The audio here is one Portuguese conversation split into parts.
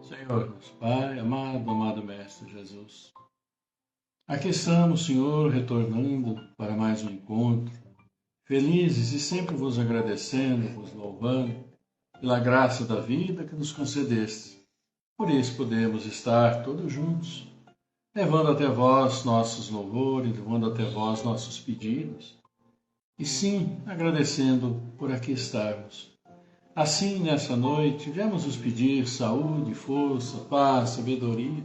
Senhor, nosso Pai, amado Mestre Jesus. Aqui estamos, Senhor, retornando para mais um encontro, felizes e sempre vos agradecendo, vos louvando, pela graça da vida que nos concedeste. Por isso podemos estar todos juntos, levando até vós nossos louvores, levando até vós nossos pedidos, e sim, agradecendo por aqui estarmos. Assim, nessa noite, viemos nos pedir saúde, força, paz, sabedoria.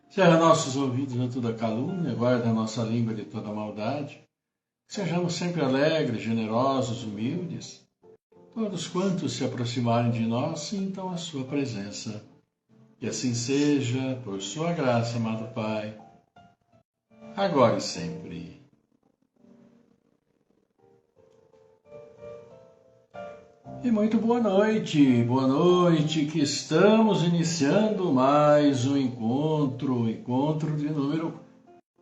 Cerra nossos ouvidos a toda calúnia, guarda a nossa língua de toda maldade. Que sejamos sempre alegres, generosos, humildes. Todos quantos se aproximarem de nós sintam a sua presença. Que assim seja, por sua graça, amado Pai, agora e sempre. E muito boa noite, que estamos iniciando mais um encontro de número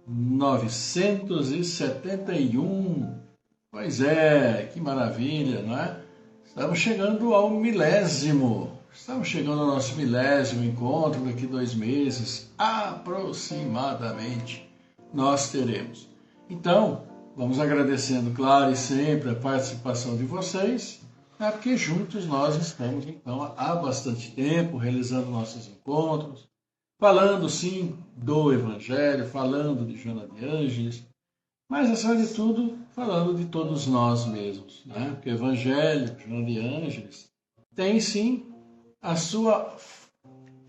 971. Pois é, que maravilha, não é? Estamos chegando ao nosso milésimo encontro, daqui 2 meses, aproximadamente, nós teremos. Então, vamos agradecendo, claro, e sempre a participação de vocês, porque juntos nós estamos, então, há bastante tempo realizando nossos encontros, falando, sim, do Evangelho, falando de Joana de Ângeles, mas, acima de tudo, falando de todos nós mesmos, né? Porque o Evangelho, Joana de Ângeles, tem, sim, a sua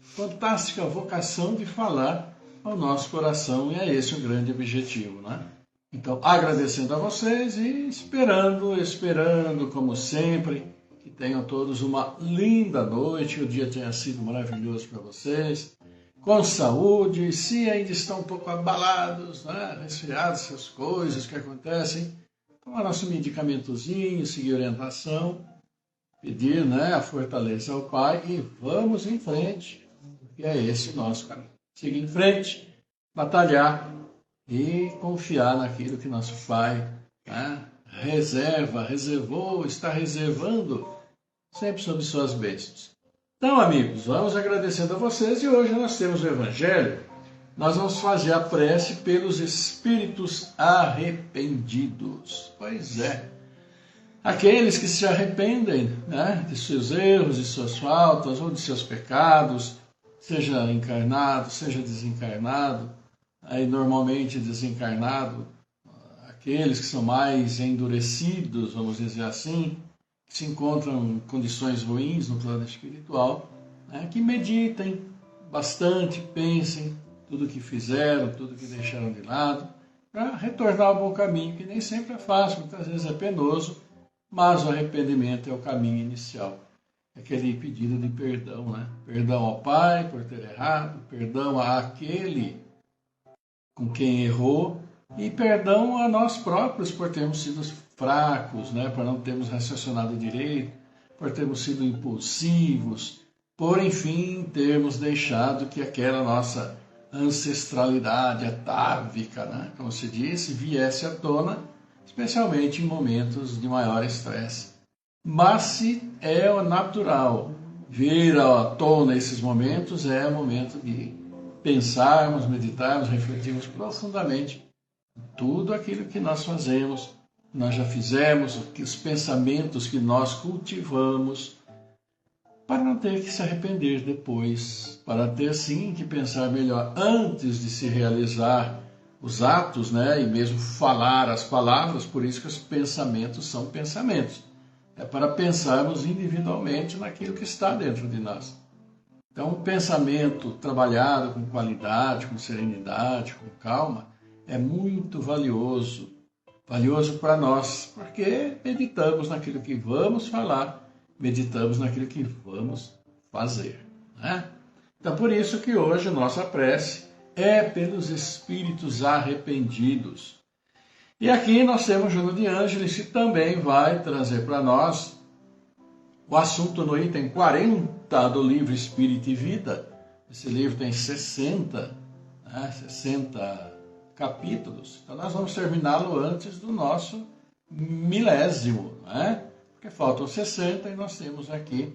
fantástica vocação de falar ao nosso coração, e é esse o grande objetivo, né? Então, agradecendo a vocês e esperando, como sempre, que tenham todos uma linda noite, que o dia tenha sido maravilhoso para vocês, com saúde, se ainda estão um pouco abalados, né, resfriados, essas coisas que acontecem, tomar nosso medicamentozinho, seguir orientação, pedir, né, a fortaleza ao Pai e vamos em frente, porque é esse o nosso caminho. Seguir em frente, batalhar, e confiar naquilo que nosso Pai, né, reservou, está reservando sempre sob suas bênçãos. Então, amigos, vamos agradecendo a vocês e hoje nós temos o Evangelho. Nós vamos fazer a prece pelos espíritos arrependidos. Pois é, aqueles que se arrependem, né, de seus erros, de suas faltas ou de seus pecados, seja encarnado, seja desencarnado. Aí normalmente desencarnado, aqueles que são mais endurecidos, vamos dizer assim, que se encontram em condições ruins no plano espiritual, né, que meditem bastante, pensem tudo que fizeram, tudo que deixaram de lado, para retornar ao bom caminho, que nem sempre é fácil, muitas vezes é penoso, mas o arrependimento é o caminho inicial. Aquele pedido de perdão, né? Perdão ao Pai por ter errado, perdão àquele com quem errou, e perdão a nós próprios por termos sido fracos, né? Por não termos raciocinado direito, por termos sido impulsivos, por, enfim, termos deixado que aquela nossa ancestralidade atávica, né? Como se disse, viesse à tona, especialmente em momentos de maior estresse. Mas se é o natural vir à tona esses momentos, é o momento de pensarmos, meditarmos, refletirmos profundamente tudo aquilo que nós fazemos, nós já fizemos, os pensamentos que nós cultivamos, para não ter que se arrepender depois, para ter sim que pensar melhor antes de se realizar os atos, né, e mesmo falar as palavras. Por isso que os pensamentos são pensamentos. É para pensarmos individualmente naquilo que está dentro de nós. Então, um pensamento trabalhado com qualidade, com serenidade, com calma, é muito valioso para nós, porque meditamos naquilo que vamos falar, meditamos naquilo que vamos fazer, né? Então, por isso que hoje a nossa prece é pelos espíritos arrependidos. E aqui nós temos Joana de Ângeles, que também vai trazer para nós o assunto no item 40 do livro Espírito e Vida. Esse livro tem 60 capítulos. Então nós vamos terminá-lo antes do nosso milésimo, né? Porque faltam 60 e nós temos aqui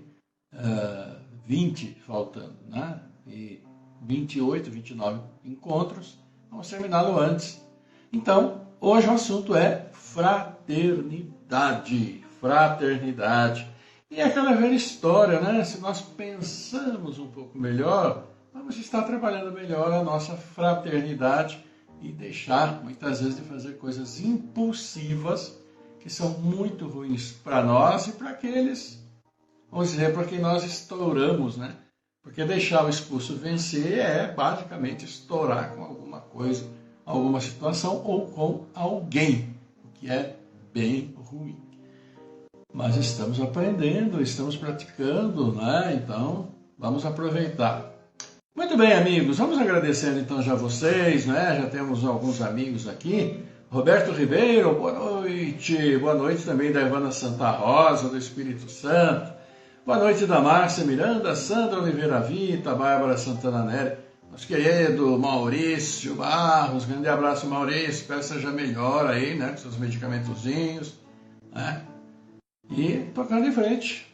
20 faltando, né? E 28, 29 encontros, vamos terminá-lo antes. Então, hoje o assunto é fraternidade. Fraternidade. E é aquela velha história, né? Se nós pensamos um pouco melhor, vamos estar trabalhando melhor a nossa fraternidade e deixar, muitas vezes, de fazer coisas impulsivas que são muito ruins para nós e para aqueles, vamos dizer, para quem nós estouramos, né? Porque deixar o expulso vencer é basicamente estourar com alguma coisa, alguma situação ou com alguém, o que é bem ruim. Mas estamos aprendendo, estamos praticando, né? Então, vamos aproveitar. Muito bem, amigos, vamos agradecendo então já vocês, né? Já temos alguns amigos aqui. Roberto Ribeiro, boa noite. Boa noite também da Ivana Santa Rosa, do Espírito Santo. Boa noite da Márcia Miranda, Sandra Oliveira Vita, Bárbara Santana Nery, nosso querido Maurício Barros. Grande abraço, Maurício. Espero que seja melhor aí, né? Com seus medicamentozinhos, né? E tocando em frente.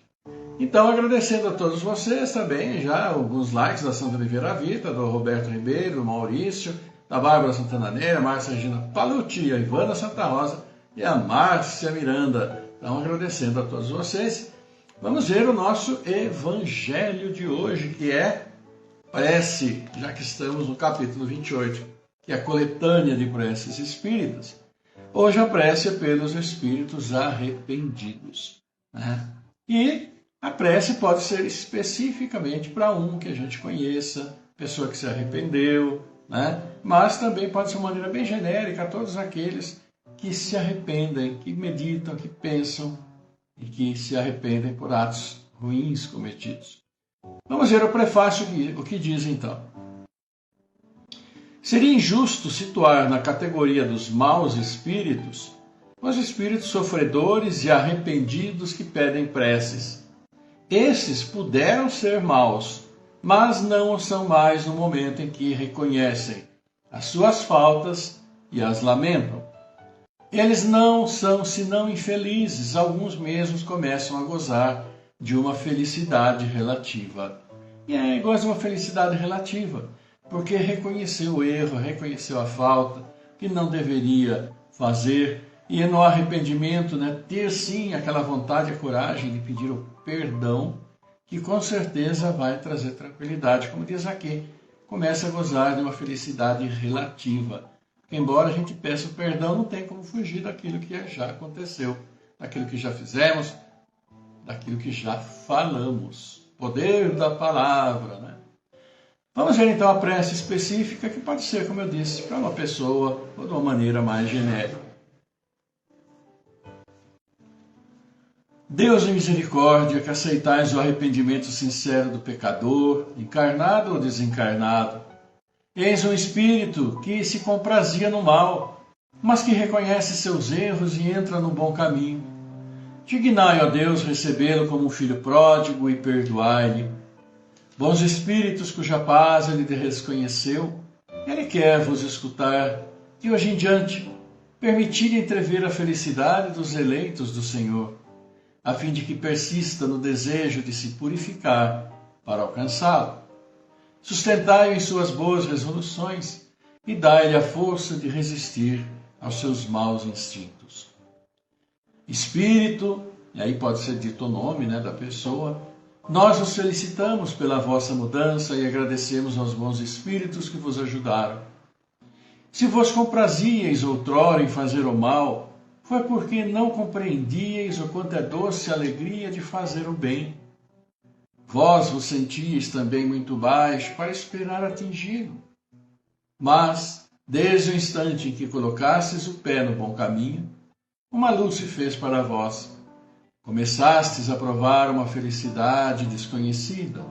Então, agradecendo a todos vocês também, já alguns likes da Sandra Oliveira Vita, do Roberto Ribeiro, do Maurício, da Bárbara Santana Nery, a Márcia Regina Palucci, a Ivana Santa Rosa e a Márcia Miranda. Então, agradecendo a todos vocês. Vamos ver o nosso evangelho de hoje, que é prece, já que estamos no capítulo 28, que é a coletânea de preces espíritas. Hoje a prece é pelos espíritos arrependidos, né? E a prece pode ser especificamente para um que a gente conheça, pessoa que se arrependeu, né? Mas também pode ser uma maneira bem genérica a todos aqueles que se arrependem, que meditam, que pensam e que se arrependem por atos ruins cometidos. Vamos ver o prefácio, o que diz então. Seria injusto situar na categoria dos maus espíritos os espíritos sofredores e arrependidos que pedem preces. Esses puderam ser maus, mas não o são mais no momento em que reconhecem as suas faltas e as lamentam. Eles não são senão infelizes, alguns mesmos começam a gozar de uma felicidade relativa. E é igual a uma felicidade relativa, porque reconheceu o erro, reconheceu a falta, que não deveria fazer, e no arrependimento, né, ter sim aquela vontade e a coragem de pedir o perdão, que com certeza vai trazer tranquilidade. Como diz aqui, começa a gozar de uma felicidade relativa. Porque embora a gente peça o perdão, não tem como fugir daquilo que já aconteceu, daquilo que já fizemos, daquilo que já falamos. Poder da palavra, né? Vamos ver então a prece específica, que pode ser, como eu disse, para uma pessoa ou de uma maneira mais genérica. Deus de misericórdia, que aceitais o arrependimento sincero do pecador, encarnado ou desencarnado, eis um espírito que se comprazia no mal, mas que reconhece seus erros e entra no bom caminho. Dignai, ó Deus, recebê-lo como um filho pródigo e perdoai-lhe. Bons espíritos cuja paz ele desconheceu, ele quer vos escutar e hoje em diante permitir entrever a felicidade dos eleitos do Senhor, a fim de que persista no desejo de se purificar para alcançá-lo. Sustentai-o em suas boas resoluções e dai-lhe a força de resistir aos seus maus instintos. Espírito, e aí pode ser dito o nome, né, da pessoa, nós os felicitamos pela vossa mudança e agradecemos aos bons espíritos que vos ajudaram. Se vos comprazíeis outrora em fazer o mal, foi porque não compreendíeis o quanto é doce a alegria de fazer o bem. Vós vos sentíeis também muito baixo para esperar atingi-lo. Mas, desde o instante em que colocastes o pé no bom caminho, uma luz se fez para vós. Começastes a provar uma felicidade desconhecida,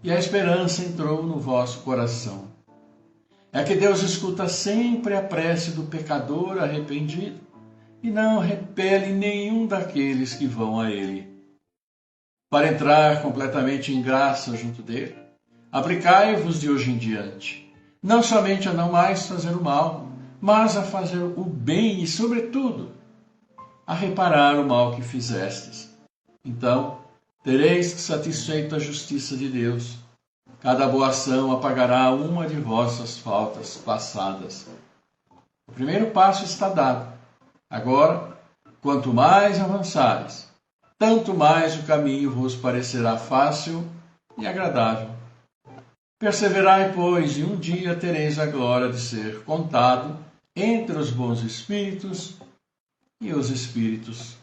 e a esperança entrou no vosso coração. É que Deus escuta sempre a prece do pecador arrependido, e não repele nenhum daqueles que vão a Ele. Para entrar completamente em graça junto dele, aplicai-vos de hoje em diante, não somente a não mais fazer o mal, mas a fazer o bem e, sobretudo, a reparar o mal que fizestes. Então, tereis satisfeito a justiça de Deus. Cada boa ação apagará uma de vossas faltas passadas. O primeiro passo está dado. Agora, quanto mais avançares, tanto mais o caminho vos parecerá fácil e agradável. Perseverai, pois, e um dia tereis a glória de ser contado entre os bons espíritos e os espíritos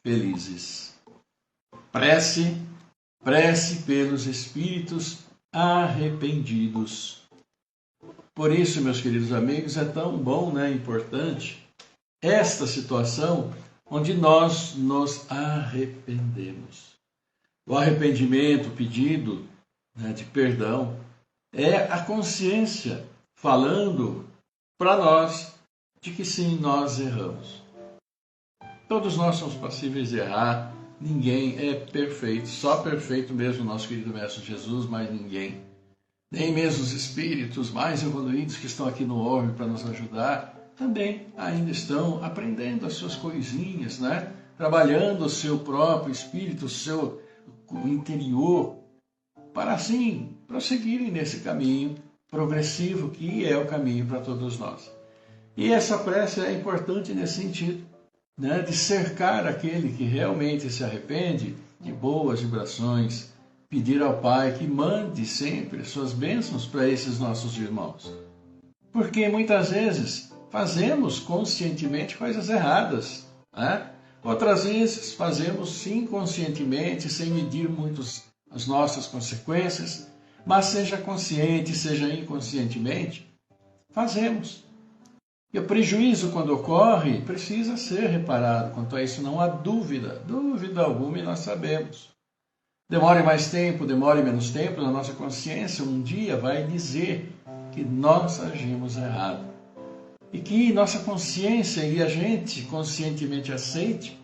felizes. Prece pelos espíritos arrependidos. Por isso, meus queridos amigos, é tão bom, importante esta situação onde nós nos arrependemos. O arrependimento, o pedido de perdão, é a consciência falando para nós de que sim, nós erramos. Todos nós somos passíveis de errar, ninguém é perfeito, só perfeito mesmo nosso querido Mestre Jesus, mas ninguém. Nem mesmo os espíritos mais evoluídos que estão aqui no orbe para nos ajudar, também ainda estão aprendendo as suas coisinhas, trabalhando o seu próprio espírito, o seu interior, para assim prosseguirem nesse caminho progressivo que é o caminho para todos nós. E essa prece é importante nesse sentido, de cercar aquele que realmente se arrepende de boas vibrações, pedir ao Pai que mande sempre suas bênçãos para esses nossos irmãos. Porque muitas vezes fazemos conscientemente coisas erradas, Outras vezes fazemos inconscientemente, sem medir muito as nossas consequências, mas seja consciente, seja inconscientemente, fazemos. E o prejuízo, quando ocorre, precisa ser reparado. Quanto a isso, não há dúvida alguma, e nós sabemos. Demore mais tempo, demore menos tempo, a nossa consciência um dia vai dizer que nós agimos errado. E que nossa consciência e a gente conscientemente aceite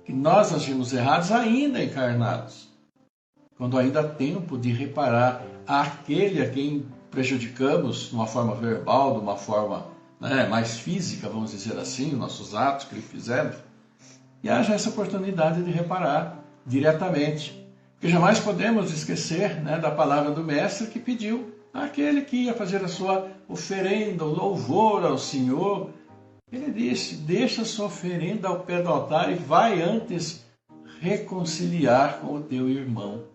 que nós agimos errados ainda encarnados. Quando ainda há tempo de reparar aquele a quem prejudicamos de uma forma verbal, de uma forma mais física, vamos dizer assim, nossos atos que lhe fizemos, e haja essa oportunidade de reparar diretamente. Porque jamais podemos esquecer da palavra do Mestre que pediu àquele que ia fazer a sua oferenda, o louvor ao Senhor. Ele disse, deixa a sua oferenda ao pé do altar e vai antes reconciliar com o teu irmão.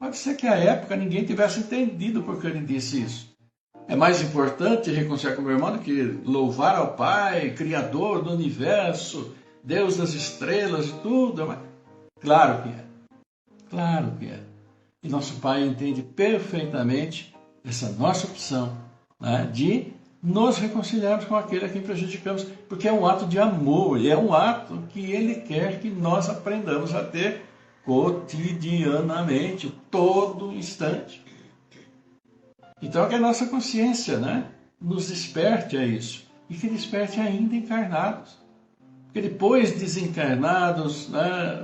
Pode ser que à época ninguém tivesse entendido por que ele disse isso. É mais importante reconciliar com o meu irmão do que louvar ao Pai, Criador do universo, Deus das estrelas e tudo. Mas claro que é. Claro que é. E nosso Pai entende perfeitamente essa nossa opção de nos reconciliarmos com aquele a quem prejudicamos, porque é um ato de amor, é um ato que Ele quer que nós aprendamos a ter cotidianamente, todo instante. Então que a nossa consciência nos desperte a isso, e que desperte ainda encarnados. Porque depois desencarnados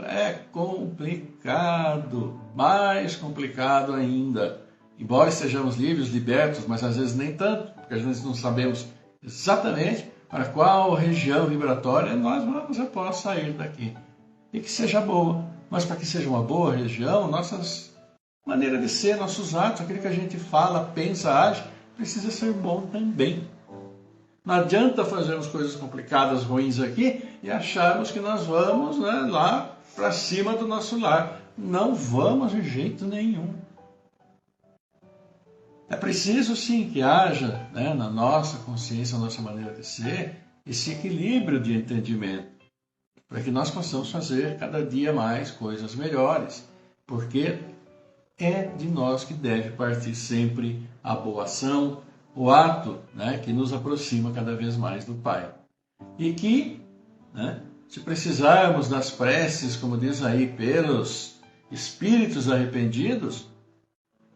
é complicado, mais complicado ainda. Embora estejamos livres, libertos, mas às vezes nem tanto, porque às vezes não sabemos exatamente para qual região vibratória nós vamos após sair daqui. E que seja boa, mas para que seja uma boa região, nossas maneiras de ser, nossos atos, aquilo que a gente fala, pensa, age, precisa ser bom também. Não adianta fazermos coisas complicadas, ruins aqui e acharmos que nós vamos lá para cima do nosso lar. Não vamos de jeito nenhum. É preciso sim que haja na nossa consciência, na nossa maneira de ser, esse equilíbrio de entendimento, para que nós possamos fazer cada dia mais coisas melhores, porque é de nós que deve partir sempre a boa ação, o ato que nos aproxima cada vez mais do Pai. E que, se precisarmos das preces, como diz aí, pelos espíritos arrependidos,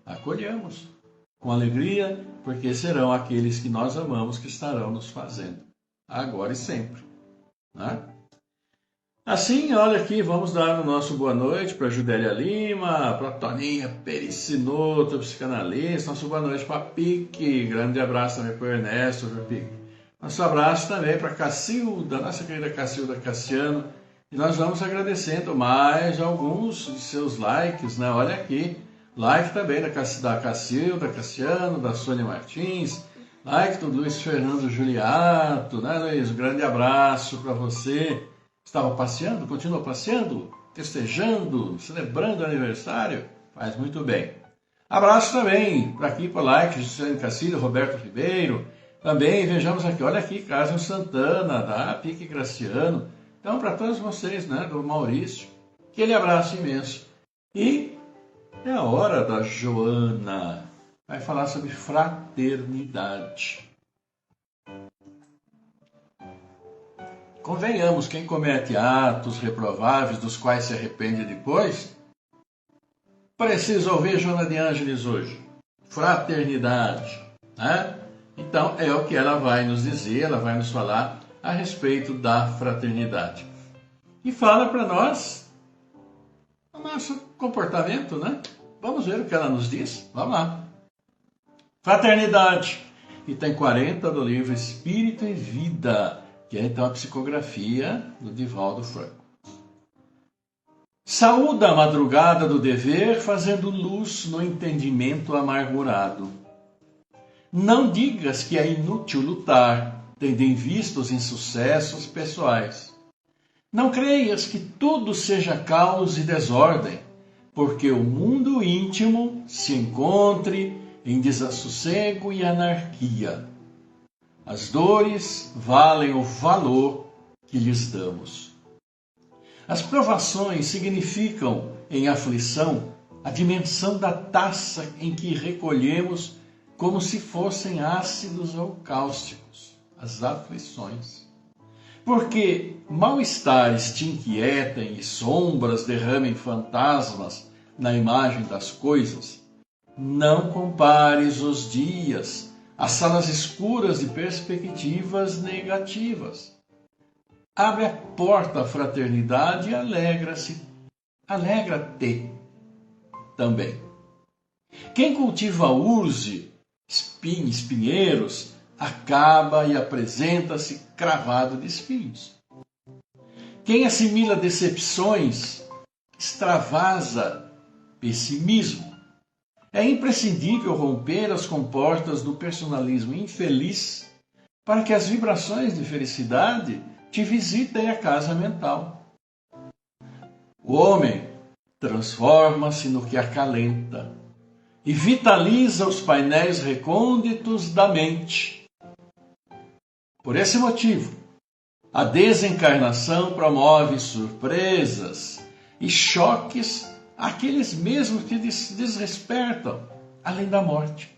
acolhamos com alegria, porque serão aqueles que nós amamos que estarão nos fazendo, agora e sempre. Assim, olha aqui, vamos dar o nosso boa noite para a Judélia Lima, para a Toninha Pericinoto, psicanalista, nosso boa noite para a Pique, grande abraço também para o Ernesto, para Pique. Nosso abraço também para a Cacilda, nossa querida Cacilda Cassiano, E nós vamos agradecendo mais alguns de seus likes, né? Olha aqui, like também da Cacilda, Cassiano, da Sônia Martins, like do Luiz Fernando Juliato, né, Luiz? Um grande abraço para você. Estava passeando, continua passeando, festejando, celebrando o aniversário? Faz muito bem. Abraço também para aqui, para like, Gisele Cacilho, Roberto Ribeiro. Também vejamos aqui, olha aqui, Carlos Santana, da Pique Graciano. Então, para todos vocês, né, do Maurício, aquele abraço imenso. E é a hora da Joana. Vai falar sobre fraternidade. Convenhamos, quem comete atos reprováveis dos quais se arrepende depois, precisa ouvir Joana de Ângeles hoje. Fraternidade, né? Então, é o que ela vai nos dizer, ela vai nos falar a respeito da fraternidade. E fala para nós o nosso comportamento, né? Vamos ver o que ela nos diz? Vamos lá. Fraternidade, item 40 do livro Espírito e Vida, que é então a psicografia do Divaldo Franco. Saúda a madrugada do dever, fazendo luz no entendimento amargurado. Não digas que é inútil lutar, tendo em vista os insucessos pessoais. Não creias que tudo seja caos e desordem, porque o mundo íntimo se encontre em desassossego e anarquia. As dores valem o valor que lhes damos. As provações significam, em aflição, a dimensão da taça em que recolhemos como se fossem ácidos ou cáusticos, as aflições. Porque mal-estares te inquietem e sombras derramem fantasmas na imagem das coisas, não compares os dias às salas escuras de perspectivas negativas. Abre a porta à fraternidade e alegra-te também. Quem cultiva urze, espinheiros, acaba e apresenta-se cravado de espinhos. Quem assimila decepções, extravasa pessimismo. É imprescindível romper as comportas do personalismo infeliz para que as vibrações de felicidade te visitem a casa mental. O homem transforma-se no que acalenta e vitaliza os painéis recônditos da mente. Por esse motivo, a desencarnação promove surpresas e choques àqueles mesmos que desrespertam, além da morte,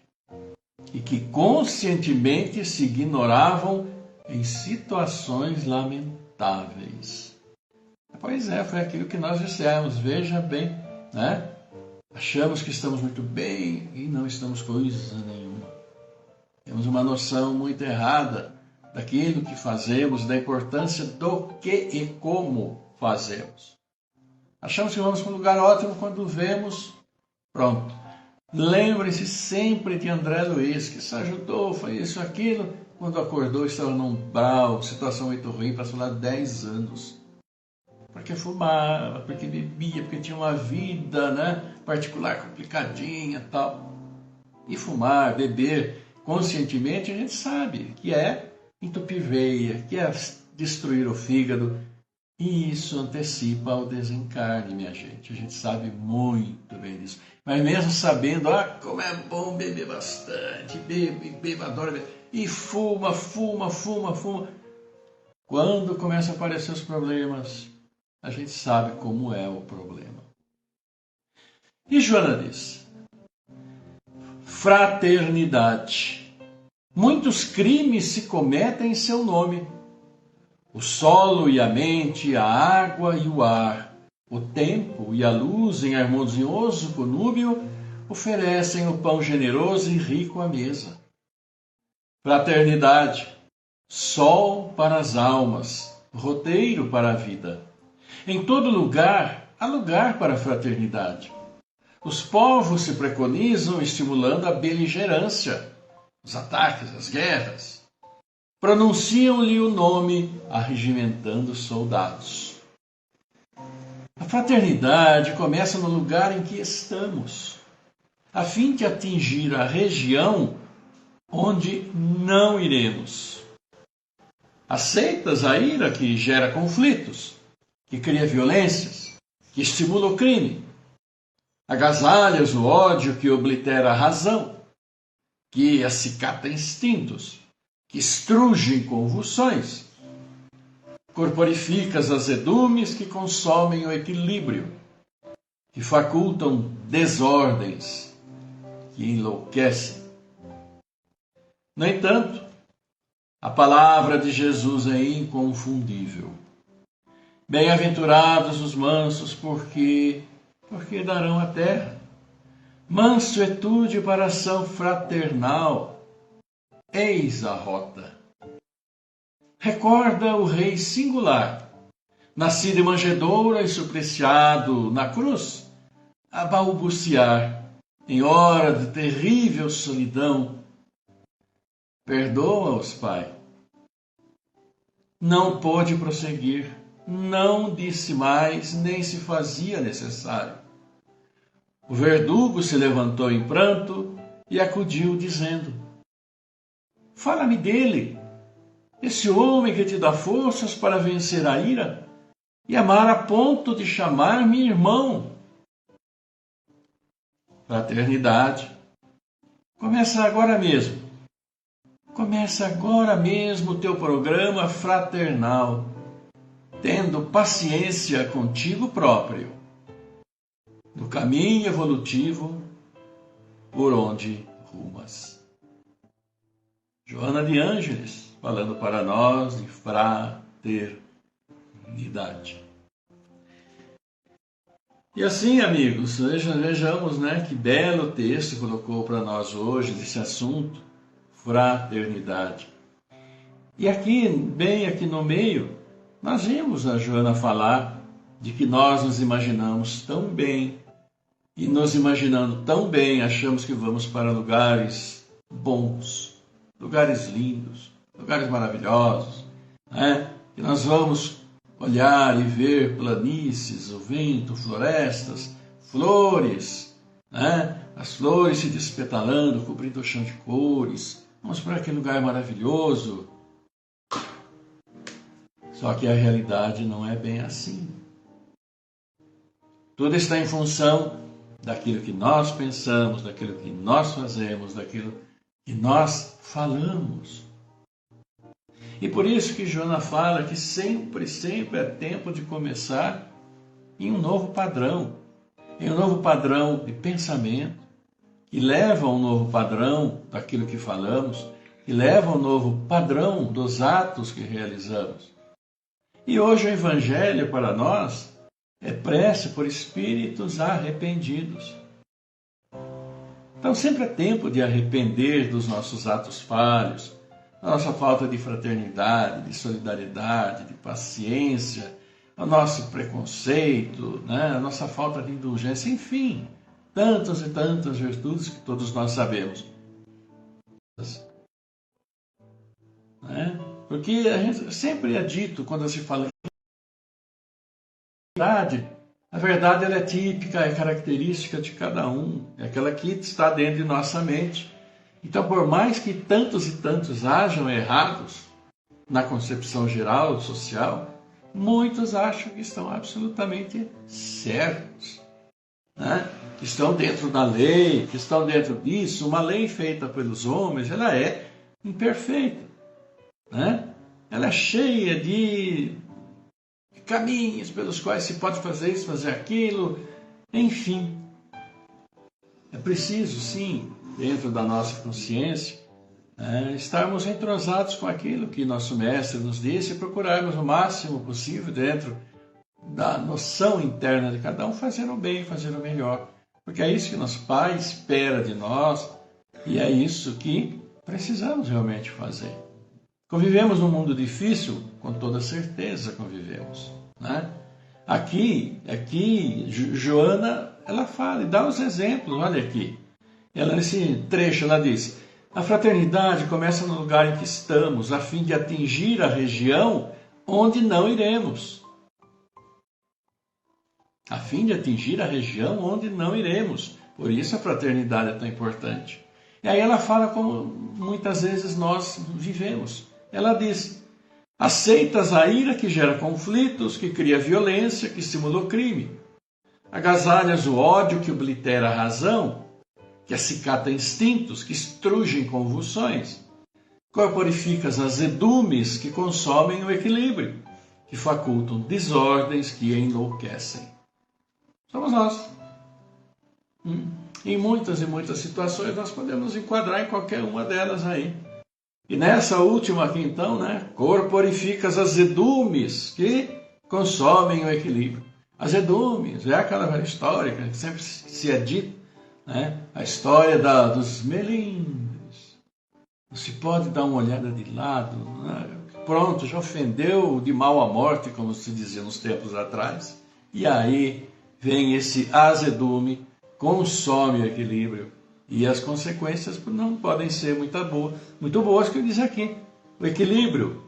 e que conscientemente se ignoravam em situações lamentáveis. Pois é, foi aquilo que nós dissemos, veja bem, né? Achamos que estamos muito bem e não estamos coisa nenhuma. Temos uma noção muito errada daquilo que fazemos, da importância do que e como fazemos. Achamos que vamos para um lugar ótimo quando vemos, pronto. Lembre-se sempre de André Luiz, que se ajudou, foi isso, aquilo. Quando acordou, estava num umbral, situação muito ruim, passou lá 10 anos. Porque fumava, porque bebia, porque tinha uma vida, né, particular complicadinha e tal. E fumar, beber conscientemente, a gente sabe que é entupir veia, que é destruir o fígado. E isso antecipa o desencarne, minha gente. A gente sabe muito bem disso. Mas mesmo sabendo, como é bom beber bastante, bebe, adora beber. E fuma. Quando começam a aparecer os problemas, a gente sabe como é o problema. E Joana diz: fraternidade. Muitos crimes se cometem em seu nome. O solo e a mente, a água e o ar, o tempo e a luz em harmonioso conúbio oferecem o pão generoso e rico à mesa. Fraternidade, sol para as almas, roteiro para a vida. Em todo lugar, há lugar para a fraternidade. Os povos se preconizam estimulando a beligerância, os ataques, as guerras. Pronunciam-lhe o nome, arregimentando soldados. A fraternidade começa no lugar em que estamos, a fim de atingir a região onde não iremos. Aceitas a ira que gera conflitos, que cria violências, que estimula o crime. Agasalhas o ódio que oblitera a razão, que acicata instintos, que estruge em convulsões. Corporificas azedumes que consomem o equilíbrio, que facultam desordens, que enlouquecem. No entanto, a palavra de Jesus é inconfundível. Bem-aventurados os mansos, porque darão a terra. Mansuetude para ação fraternal, eis a rota. Recorda o rei singular, nascido em manjedoura e supliciado na cruz, a balbuciar, em hora de terrível solidão. Perdoa-os, Pai. Não pôde prosseguir, não disse mais, nem se fazia necessário. O verdugo se levantou em pranto e acudiu, dizendo: Fala-me dele, esse homem que te dá forças para vencer a ira e amar a ponto de chamar-me irmão. Fraternidade. Começa agora mesmo. Começa agora mesmo o teu programa fraternal, tendo paciência contigo próprio, no caminho evolutivo por onde rumas. Joana de Ângeles, falando para nós de fraternidade. E assim, amigos, vejamos, que belo texto colocou para nós hoje desse assunto, fraternidade. E aqui, bem aqui no meio, nós vimos a Joana falar de que nós nos imaginamos tão bem, e nos imaginando tão bem, achamos que vamos para lugares bons, lugares lindos, lugares maravilhosos, que nós vamos olhar e ver planícies, o vento, florestas, flores, as flores se despetalando, cobrindo o chão de cores. Vamos para aquele lugar maravilhoso. Só que a realidade não é bem assim. Tudo está em função daquilo que nós pensamos, daquilo que nós fazemos, daquilo que nós falamos. E por isso que Joana fala que sempre é tempo de começar em um novo padrão. Em um novo padrão de pensamento, que leva a um novo padrão daquilo que falamos, que leva a um novo padrão dos atos que realizamos. E hoje o Evangelho para nós é prece por espíritos arrependidos. Então sempre é tempo de arrepender dos nossos atos falhos, da nossa falta de fraternidade, de solidariedade, de paciência, o nosso preconceito, a nossa falta de indulgência, enfim, tantas e tantas virtudes que todos nós sabemos. Porque a gente sempre é dito, quando se fala a verdade ela é típica, é característica de cada um, é aquela que está dentro de nossa mente. Então, por mais que tantos e tantos hajam errados na concepção geral, social, muitos acham que estão absolutamente certos, que estão dentro da lei, que estão dentro disso. Uma lei feita pelos homens, ela é imperfeita, ela é cheia de caminhos pelos quais se pode fazer isso, fazer aquilo, enfim. É preciso, sim, dentro da nossa consciência, estarmos entrosados com aquilo que nosso mestre nos disse e procurarmos o máximo possível dentro da noção interna de cada um, fazer o bem, fazer o melhor. Porque é isso que nosso Pai espera de nós e é isso que precisamos realmente fazer. Convivemos num mundo difícil, com toda certeza convivemos. Aqui, Joana, ela fala e dá os exemplos, olha aqui. Ela, nesse trecho, ela diz: a fraternidade começa no lugar em que estamos, a fim de atingir a região onde não iremos. a fim de atingir a região onde não iremos. Por isso a fraternidade é tão importante. E aí ela fala como muitas vezes nós vivemos. Ela diz: aceitas a ira que gera conflitos, que cria violência, que estimula o crime. Agasalhas o ódio que oblitera a razão, que acicata instintos, que estrugem convulsões. Corporificas azedumes que consomem o equilíbrio, que facultam desordens que enlouquecem. Somos nós. Em muitas e muitas situações nós podemos nos enquadrar em qualquer uma delas aí. E nessa última aqui então, corporificas azedumes que consomem o equilíbrio. Azedumes é aquela velha história que sempre se é dita, a história dos melindres. Não se pode dar uma olhada de lado, pronto, já ofendeu de mal à morte, como se dizia nos tempos atrás. E aí vem esse azedume, consome o equilíbrio. E as consequências não podem ser muito boas, que eu disse aqui. O equilíbrio,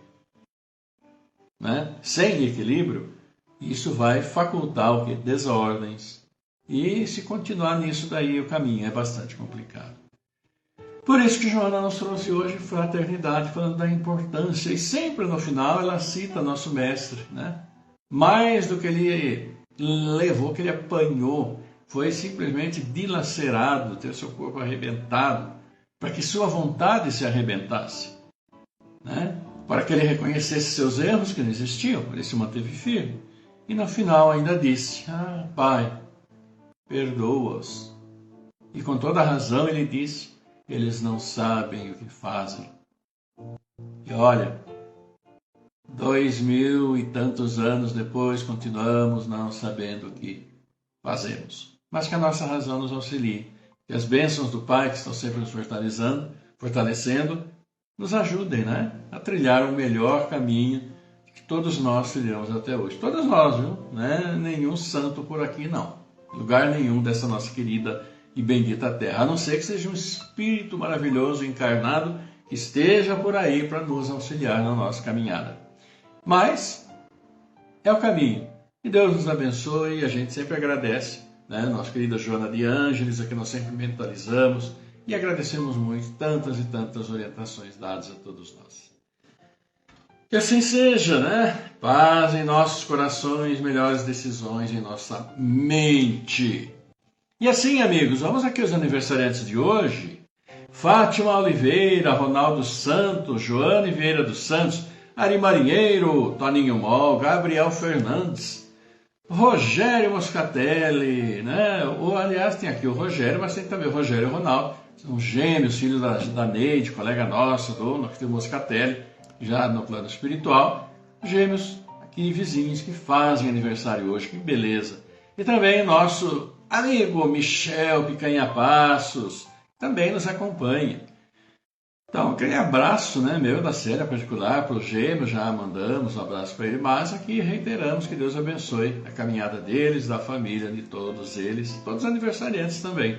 sem equilíbrio, isso vai facultar o quê? Desordens. E se continuar nisso daí, o caminho é bastante complicado. Por isso que Joana nos trouxe hoje fraternidade, falando da importância. E sempre no final ela cita nosso mestre. Mais do que ele levou, que ele apanhou, foi simplesmente dilacerado, ter seu corpo arrebentado, para que sua vontade se arrebentasse. Para que ele reconhecesse seus erros que não existiam, ele se manteve firme. E no final ainda disse: Pai, perdoa-os. E com toda razão ele disse: eles não sabem o que fazem. E olha, 2000 e tantos anos depois, continuamos não sabendo o que fazemos. Mas que a nossa razão nos auxilie. Que as bênçãos do Pai, que estão sempre nos fortalecendo, nos ajudem a trilhar o melhor caminho que todos nós trilhamos até hoje. Todos nós, viu? Não é nenhum santo por aqui, não. Lugar nenhum dessa nossa querida e bendita terra. A não ser que seja um espírito maravilhoso encarnado que esteja por aí para nos auxiliar na nossa caminhada. Mas é o caminho. Que Deus nos abençoe e a gente sempre agradece. Nossa querida Joana de Ângeles, a que nós sempre mentalizamos e agradecemos muito tantas e tantas orientações dadas a todos nós. Que assim seja, Paz em nossos corações, melhores decisões em nossa mente. E assim, amigos, vamos aqui aos aniversariantes de hoje. Fátima Oliveira, Ronaldo Santos, Joane Vieira dos Santos, Ari Marinheiro, Toninho Mol, Gabriel Fernandes, Rogério Moscatelli, Aliás, tem aqui o Rogério, mas tem também o Rogério e o Ronaldo. São gêmeos, filhos da Neide, colega nossa, do Moscatelli, já no plano espiritual. Gêmeos aqui, vizinhos, que fazem aniversário hoje, que beleza. E também nosso amigo Michel Picanha Passos, também nos acompanha. Então, aquele abraço, meu, da série particular para os gêmeos, já mandamos um abraço para ele, mas aqui reiteramos que Deus abençoe a caminhada deles, da família, de todos eles, todos os aniversariantes também.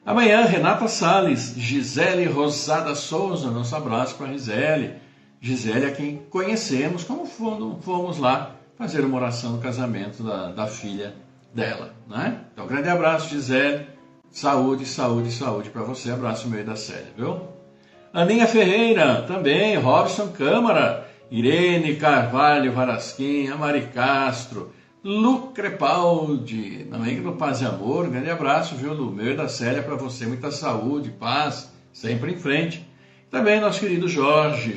Amanhã, Renata Salles, Gisele Rosada Souza, nosso abraço para Gisele. Gisele é quem conhecemos, como fomos lá fazer uma oração no casamento da filha dela, Então, grande abraço, Gisele, saúde, saúde, saúde para você, abraço meu e da Célia, viu? Aninha Ferreira, também, Robson Câmara, Irene Carvalho Varasquim, Mari Castro, Lu Crepaldi, também do Paz e Amor, grande abraço, viu, do meu e da Célia para você, muita saúde, paz, sempre em frente. Também nosso querido Jorge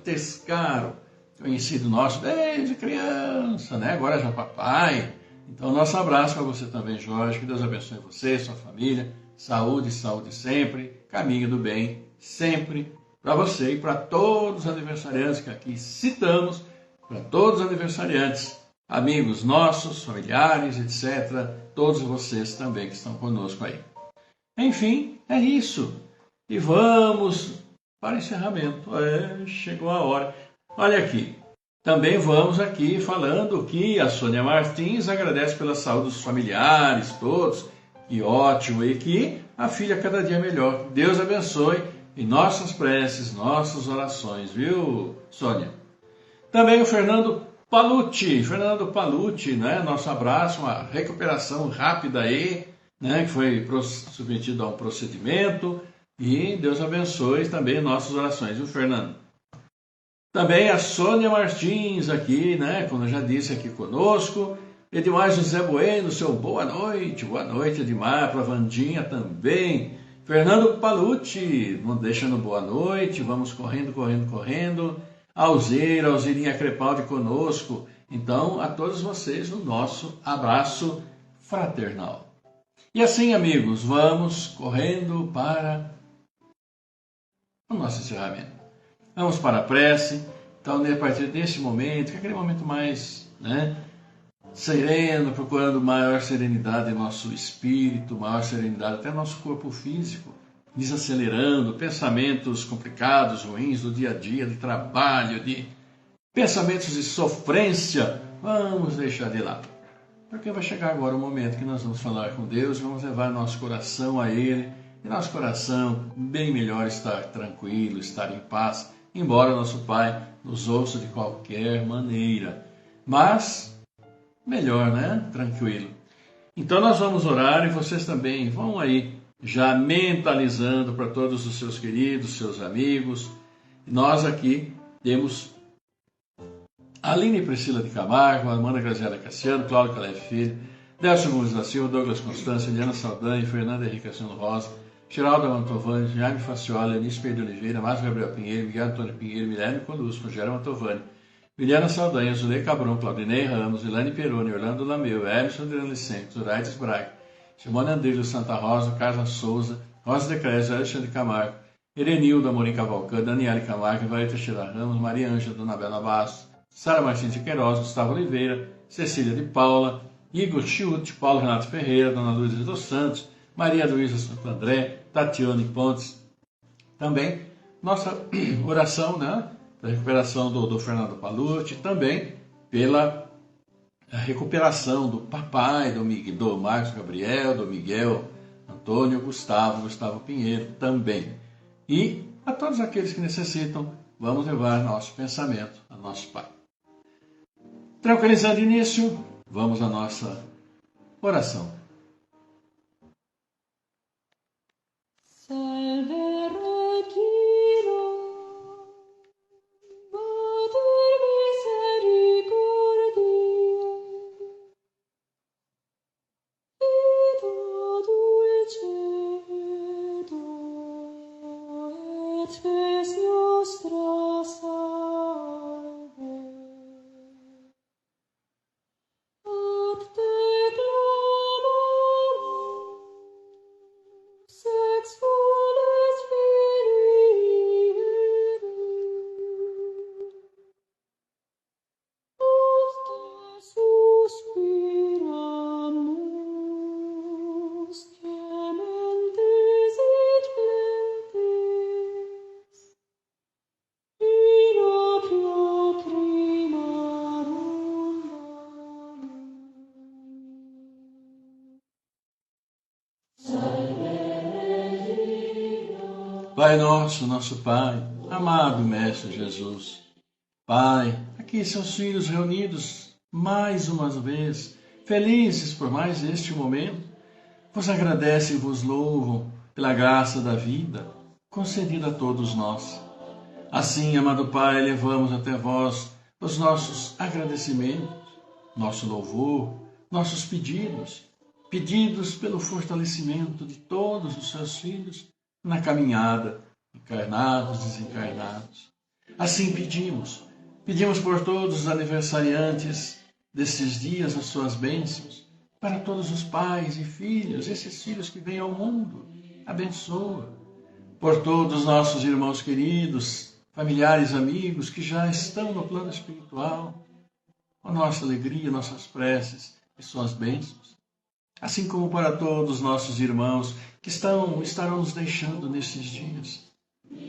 Tescaro, conhecido nosso desde criança, agora já papai. Então, nosso abraço para você também, Jorge, que Deus abençoe você, sua família, saúde, saúde sempre, caminho do bem, sempre para você e para todos os aniversariantes que aqui citamos, para todos os aniversariantes, amigos nossos, familiares, etc., todos vocês também que estão conosco aí. Enfim, é isso. E vamos para o encerramento. Chegou a hora. Olha aqui. Também vamos aqui falando que a Sônia Martins agradece pela saúde dos familiares, todos, que ótimo, e que a filha cada dia melhor. Deus abençoe em nossas preces, nossas orações, viu, Sônia? Também o Fernando Palucci, Fernando Palucci, né? Nosso abraço, uma recuperação rápida aí, né? Que foi submetido a um procedimento. E Deus abençoe também nossas orações, viu, Fernando? Também a Sônia Martins aqui, né? Como eu já disse, aqui conosco. Edmar José Bueno, seu boa noite Edmar, para a Vandinha também. Fernando Palucci, não deixando boa noite, vamos correndo. Alzirinha Crepaldi conosco. Então, a todos vocês, o nosso abraço fraternal. E assim, amigos, vamos correndo para o nosso encerramento. Vamos para a prece. Então, a partir desse momento, que é aquele momento mais, sereno, procurando maior serenidade em nosso espírito, maior serenidade até nosso corpo físico, desacelerando pensamentos complicados, ruins do dia a dia, de trabalho, de pensamentos de sofrência, vamos deixar de lado. Porque vai chegar agora o momento que nós vamos falar com Deus, vamos levar nosso coração a Ele, e nosso coração bem melhor estar tranquilo, estar em paz, embora nosso Pai nos ouça de qualquer maneira. Mas melhor, tranquilo. Então nós vamos orar e vocês também vão aí já mentalizando para todos os seus queridos, seus amigos. Nós aqui temos Aline Priscila de Camargo, Amanda Graziela Cassiano, Cláudio Caleb Filho, Delcio Gomes da Silva, Douglas Constância, Diana Saldanha, Fernanda Henrique Cassiano Rosa, Geraldo Mantovani, Jaime Faciola, Eunice Pedro de Oliveira, Márcio Gabriel Pinheiro, Miguel Antônio Pinheiro, Guilherme Colusco, Geraldo Mantovani, Juliana Saldanha, Zulei Cabron, Claudinei Ramos, Ilane Peroni, Orlando Lameu, Emerson Adriano Licente, Zuraites Braga, Simone Andrilho Santa Rosa, Carla Souza, Rosa de Cresce, Alexandre Camargo, Erenildo Amorim Cavalcante, Daniele Camargo, Valéria Teixeira Ramos, Maria Ângela Dona Bela Bastos, Sara Martins de Queiroz, Gustavo Oliveira, Cecília de Paula, Igor Chiute, Paulo Renato Ferreira, Dona Luísa dos Santos, Maria Luísa Santo André, Tatiane Pontes. Também nossa oração, da recuperação do Fernando Palucci, também pela recuperação do papai, do Marcos Gabriel, do Miguel Antônio, Gustavo Pinheiro também. E a todos aqueles que necessitam, vamos levar nosso pensamento a nosso Pai. Tranquilizando de início, vamos à nossa oração. Pai nosso Pai, amado Mestre Jesus, Pai, aqui seus filhos reunidos mais uma vez, felizes por mais este momento, vos agradecem e vos louvam pela graça da vida concedida a todos nós. Assim, amado Pai, levamos até vós os nossos agradecimentos, nosso louvor, nossos pedidos pelo fortalecimento de todos os seus filhos na caminhada, encarnados, desencarnados. Assim pedimos por todos os aniversariantes desses dias as suas bênçãos, para todos os pais e filhos, esses filhos que vêm ao mundo, abençoa. Por todos os nossos irmãos queridos, familiares, amigos que já estão no plano espiritual, a nossa alegria, nossas preces e suas bênçãos. Assim como para todos os nossos irmãos que estarão nos deixando nesses dias,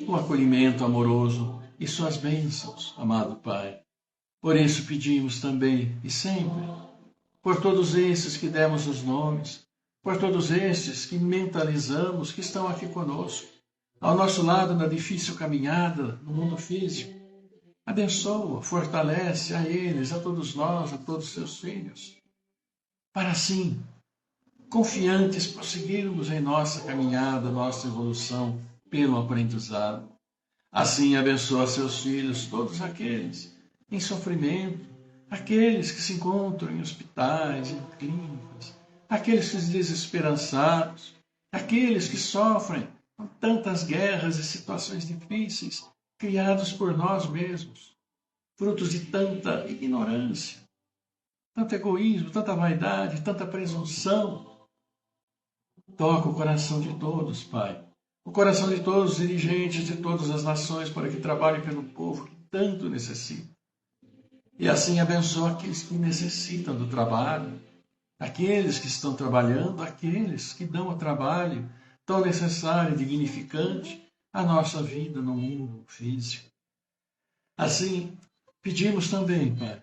o acolhimento amoroso e suas bênçãos, amado Pai. Por isso pedimos também e sempre, por todos esses que demos os nomes, por todos esses que mentalizamos, que estão aqui conosco, ao nosso lado na difícil caminhada no mundo físico, Abençoa, fortalece a eles, a todos nós, a todos os seus filhos, para assim, confiantes, prosseguirmos em nossa caminhada, nossa evolução pelo aprendizado. Assim, abençoa seus filhos, todos aqueles em sofrimento, aqueles que se encontram em hospitais, em clínicas, aqueles que desesperançados, aqueles que sofrem com tantas guerras e situações difíceis criados por nós mesmos, frutos de tanta ignorância, tanto egoísmo, tanta vaidade, tanta presunção. Toca o coração de todos, Pai. O coração de todos os dirigentes de todas as nações para que trabalhem pelo povo que tanto necessita. E assim abençoa aqueles que necessitam do trabalho, aqueles que estão trabalhando, aqueles que dão o trabalho tão necessário e dignificante à nossa vida no mundo físico. Assim, pedimos também, Pai,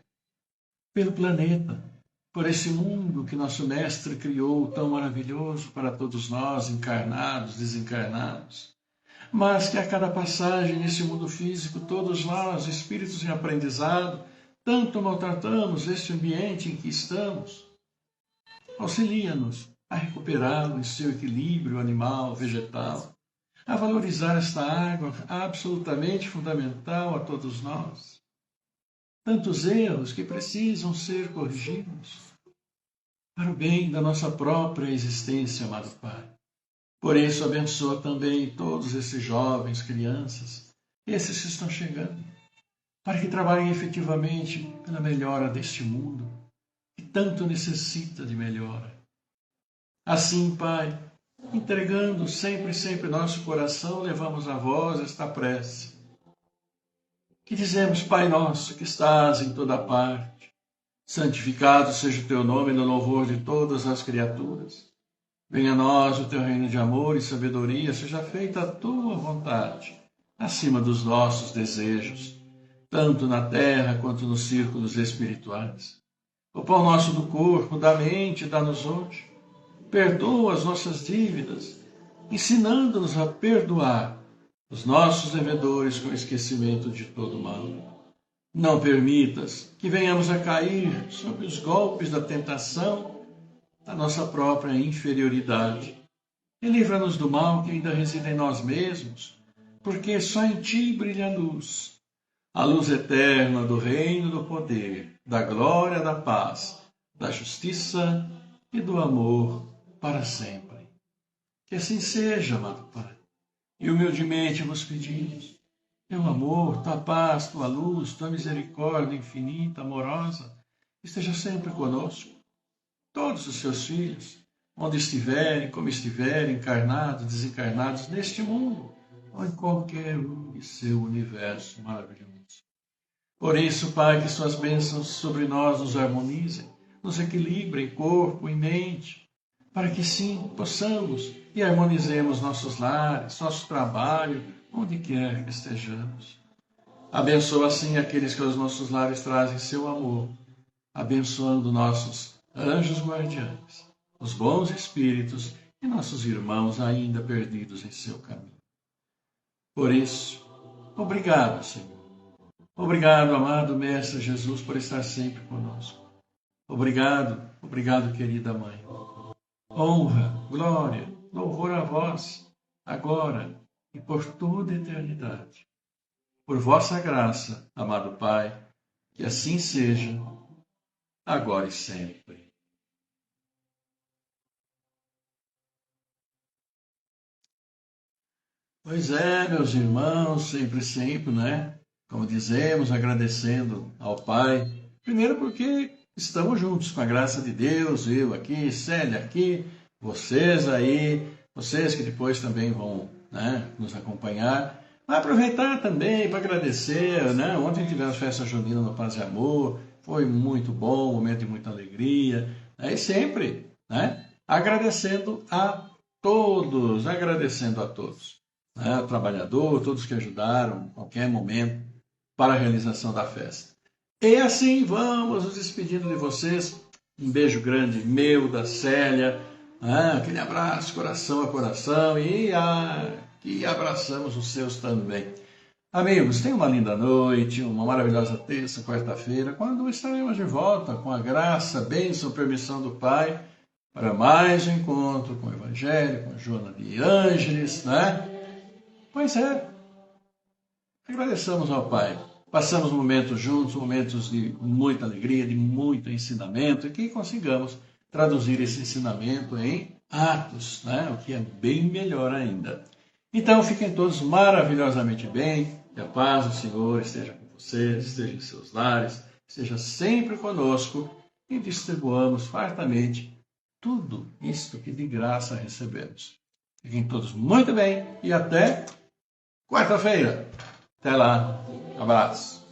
pelo planeta, por esse mundo que nosso Mestre criou tão maravilhoso para todos nós, encarnados, desencarnados, mas que a cada passagem nesse mundo físico, todos nós, espíritos em aprendizado, tanto maltratamos este ambiente em que estamos. Auxilia-nos a recuperá-lo em seu equilíbrio animal, vegetal, a valorizar esta água absolutamente fundamental a todos nós. Tantos erros que precisam ser corrigidos para o bem da nossa própria existência, amado Pai. Por isso, abençoa também todos esses jovens, crianças, esses que estão chegando, para que trabalhem efetivamente pela melhora deste mundo, que tanto necessita de melhora. Assim, Pai, entregando sempre nosso coração, levamos a vós esta prece, que dizemos: Pai nosso, que estás em toda parte, santificado seja o teu nome no louvor de todas as criaturas. Venha a nós o teu reino de amor e sabedoria, seja feita a tua vontade, acima dos nossos desejos, tanto na terra quanto nos círculos espirituais. O pão nosso do corpo, da mente, dá-nos hoje. Perdoa as nossas dívidas, ensinando-nos a perdoar os nossos devedores com esquecimento de todo mal. Não permitas que venhamos a cair sob os golpes da tentação da nossa própria inferioridade. E livra-nos do mal que ainda reside em nós mesmos, porque só em ti brilha a luz eterna do reino do poder, da glória, da paz, da justiça e do amor para sempre. Que assim seja, amado Pai. E humildemente vos pedimos, teu amor, tua paz, tua luz, tua misericórdia infinita, amorosa, esteja sempre conosco. Todos os seus filhos, onde estiverem, como estiverem, encarnados, desencarnados, neste mundo, ou em qualquer um de seu universo maravilhoso. Por isso, Pai, que suas bênçãos sobre nós nos harmonizem, nos equilibrem corpo e mente, para que sim possamos e harmonizemos nossos lares, nosso trabalho, onde quer que estejamos. Abençoa assim aqueles que aos nossos lares trazem seu amor, abençoando nossos anjos guardiães, os bons espíritos e nossos irmãos ainda perdidos em seu caminho. Por isso, obrigado, Senhor. Obrigado, amado Mestre Jesus, por estar sempre conosco. Obrigado, querida Mãe. Honra, glória, louvor a vós, agora e por toda a eternidade. Por vossa graça, amado Pai, que assim seja, agora e sempre. Pois é, meus irmãos, sempre, né? Como dizemos, agradecendo ao Pai, primeiro porque estamos juntos, com a graça de Deus, eu aqui, Célia aqui, vocês aí, vocês que depois também vão, né, nos acompanhar. Vai aproveitar também para agradecer, né? Ontem tivemos festa junina no Paz e Amor, foi muito bom, um momento de muita alegria, né? E sempre, né, agradecendo a todos, né? O trabalhador, todos que ajudaram em qualquer momento para a realização da festa. E assim vamos nos despedindo de vocês. Um beijo grande meu, da Célia, aquele abraço coração a coração e abraçamos os seus também. Amigos, tenham uma linda noite, uma maravilhosa terça, quarta-feira, quando estaremos de volta com a graça, bênção, permissão do Pai, para mais um encontro com o Evangelho, com a Joana de Ângeles, né? Pois é, agradeçamos ao Pai. Passamos momentos juntos, momentos de muita alegria, de muito ensinamento, e que consigamos traduzir esse ensinamento em atos, né? O que é bem melhor ainda. Então, fiquem todos maravilhosamente bem, que a paz do Senhor esteja com vocês, esteja em seus lares, esteja sempre conosco e distribuamos fartamente tudo isto que de graça recebemos. Fiquem todos muito bem e até quarta-feira. Até lá. Abraço.